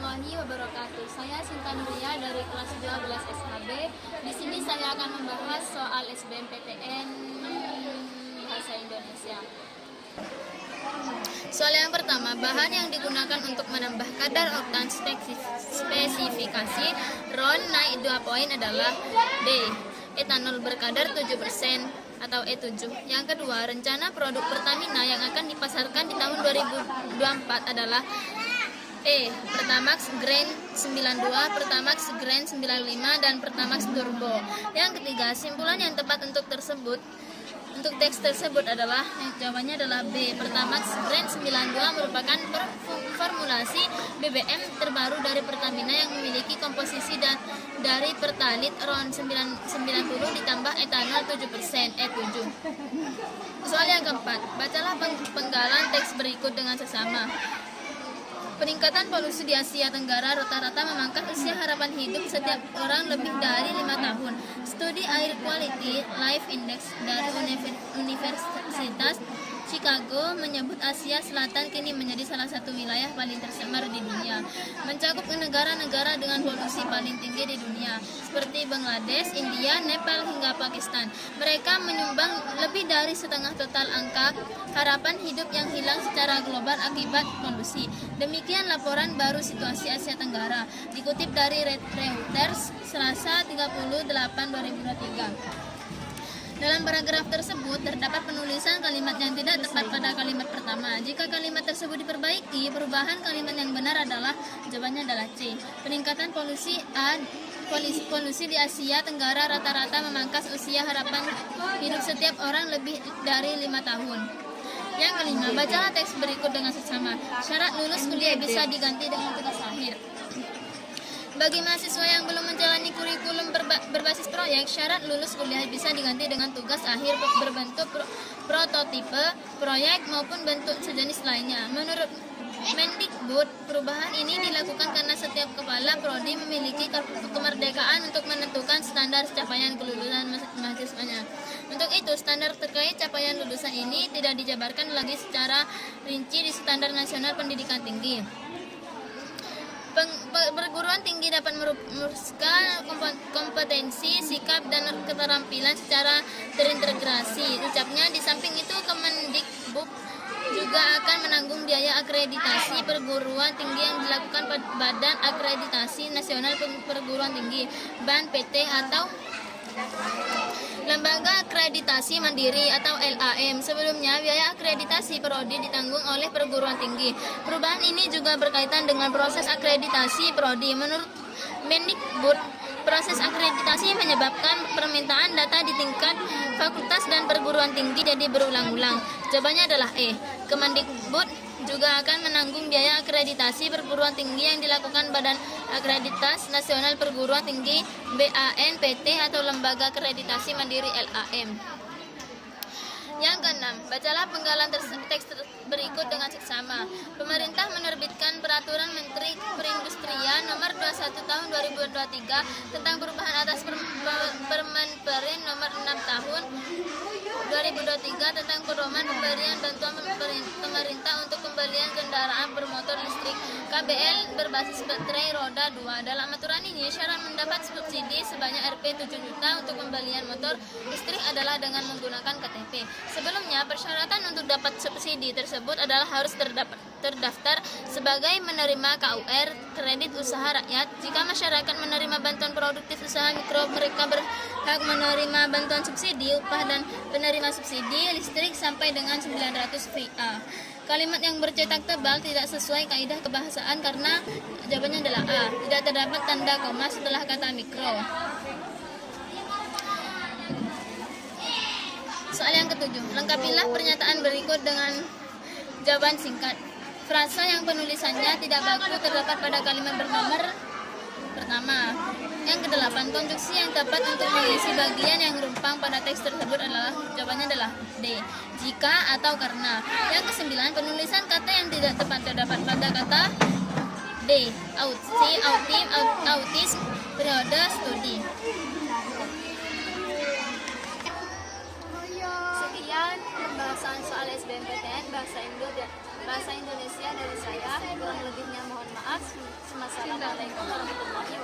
warahmatullahi wabarakatuh. Saya Sinta Nuria dari kelas 12 SHB. Di sini saya akan membahas soal SBMPTN Bahasa Indonesia. Soal yang pertama, bahan yang digunakan untuk menambah kadar oktan spesifikasi RON naik 2 poin adalah D. Etanol berkadar 7% atau E7. Yang kedua, rencana produk Pertamina yang akan dipasarkan di tahun 2024 adalah E. Pertamax Grand 92, Pertamax Grand 95, dan Pertamax Turbo. Yang ketiga, simpulan yang tepat untuk teks tersebut adalah jawabannya adalah B. Pertamax Grand 92 merupakan formulasi BBM terbaru dari Pertamina yang memiliki komposisi dari pertalit RON 90 ditambah etanol 7% E7. Soal yang keempat, bacalah penggalan teks berikut dengan seksama. Peningkatan polusi di Asia Tenggara rata-rata memangkas usia harapan hidup setiap orang lebih dari 5 tahun. Studi Air Quality Life Index dari Universitas Chicago menyebut Asia Selatan kini menjadi salah satu wilayah paling tercemar di dunia, mencakup negara-negara dengan polusi paling tinggi di dunia, seperti Bangladesh, India, Nepal, hingga Pakistan. Mereka menyumbang lebih dari setengah total angka harapan hidup yang hilang secara global akibat polusi. Demikian laporan baru situasi Asia Tenggara, dikutip dari Reuters, Selasa 30/8/2023. Dalam paragraf tersebut terdapat penulisan kalimat yang tidak tepat pada kalimat pertama. Jika kalimat tersebut diperbaiki, perubahan kalimat yang benar adalah jawabannya adalah C. Peningkatan polusi di Asia Tenggara rata-rata memangkas usia harapan hidup setiap orang lebih dari 5 tahun. Yang kelima, bacalah teks berikut dengan seksama. Syarat lulus kuliah bisa diganti dengan tugas akhir. Bagi mahasiswa yang belum menjalani kurikulum berbasis proyek, syarat lulus kuliah bisa diganti dengan tugas akhir berbentuk prototipe, proyek, maupun bentuk sejenis lainnya. Menurut Mendikbud, perubahan ini dilakukan karena setiap kepala prodi memiliki kemerdekaan untuk menentukan standar capaian kelulusan mahasiswanya. Untuk itu, standar terkait capaian lulusan ini tidak dijabarkan lagi secara rinci di Standar Nasional Pendidikan Tinggi. Perguruan tinggi dapat merumuskan kompetensi, sikap, dan keterampilan secara terintegrasi. Ucapnya, di samping itu Kemendikbud juga akan menanggung biaya akreditasi perguruan tinggi yang dilakukan Badan Akreditasi Nasional Perguruan Tinggi (BANPT) atau Lembaga Akreditasi Mandiri atau LAM. Sebelumnya, biaya akreditasi prodi ditanggung oleh perguruan tinggi. Perubahan ini juga berkaitan dengan proses akreditasi prodi. Menurut Mendikbud, proses akreditasi menyebabkan permintaan data di tingkat fakultas dan perguruan tinggi jadi berulang-ulang. Jawabannya adalah E. Kemendikbud juga akan menanggung biaya akreditasi perguruan tinggi yang dilakukan Badan Akreditasi Nasional Perguruan Tinggi (BANPT) atau Lembaga Akreditasi Mandiri (LAM). Yang keenam, bacalah penggalan teks berikut dengan seksama. Pemerintah menerbitkan Peraturan Menteri Perindustrian Nomor 21 Tahun 2023 tentang perubahan atas Permenperin Nomor 6 Tahun 2023 tentang pedoman pemberian bantuan pemerintah untuk pembelian kendaraan bermotor listrik KBL berbasis baterai roda 2. Dalam aturan ini, syarat mendapat subsidi sebanyak Rp7 juta untuk pembelian motor listrik adalah dengan menggunakan KTP. Sebelumnya, persyaratan untuk dapat subsidi tersebut adalah harus terdaftar sebagai menerima KUR kredit usaha rakyat. Jika masyarakat menerima bantuan produktif usaha mikro, mereka berhak menerima bantuan subsidi upah dan penerima subsidi listrik sampai dengan 900 VA. Kalimat yang bercetak tebal tidak sesuai kaidah kebahasaan karena jawabannya adalah A. Tidak terdapat tanda koma setelah kata mikro. Soal yang ketujuh, lengkapilah pernyataan berikut dengan jawaban singkat. Frasa yang penulisannya tidak baku terdapat pada kalimat bernomor pertama. Yang kedelapan, konstruksi yang tepat untuk mengisi bagian yang rumpang pada teks tersebut adalah jawabannya adalah D. Jika atau karena. Yang kesembilan, penulisan kata yang tidak tepat terdapat pada kata D. Autism, periode studi. Sekian pembahasan soal SBMPTN Bahasa Indonesia dari saya. Kurang lebihnya mohon maaf. Assalamualaikum warahmatullahi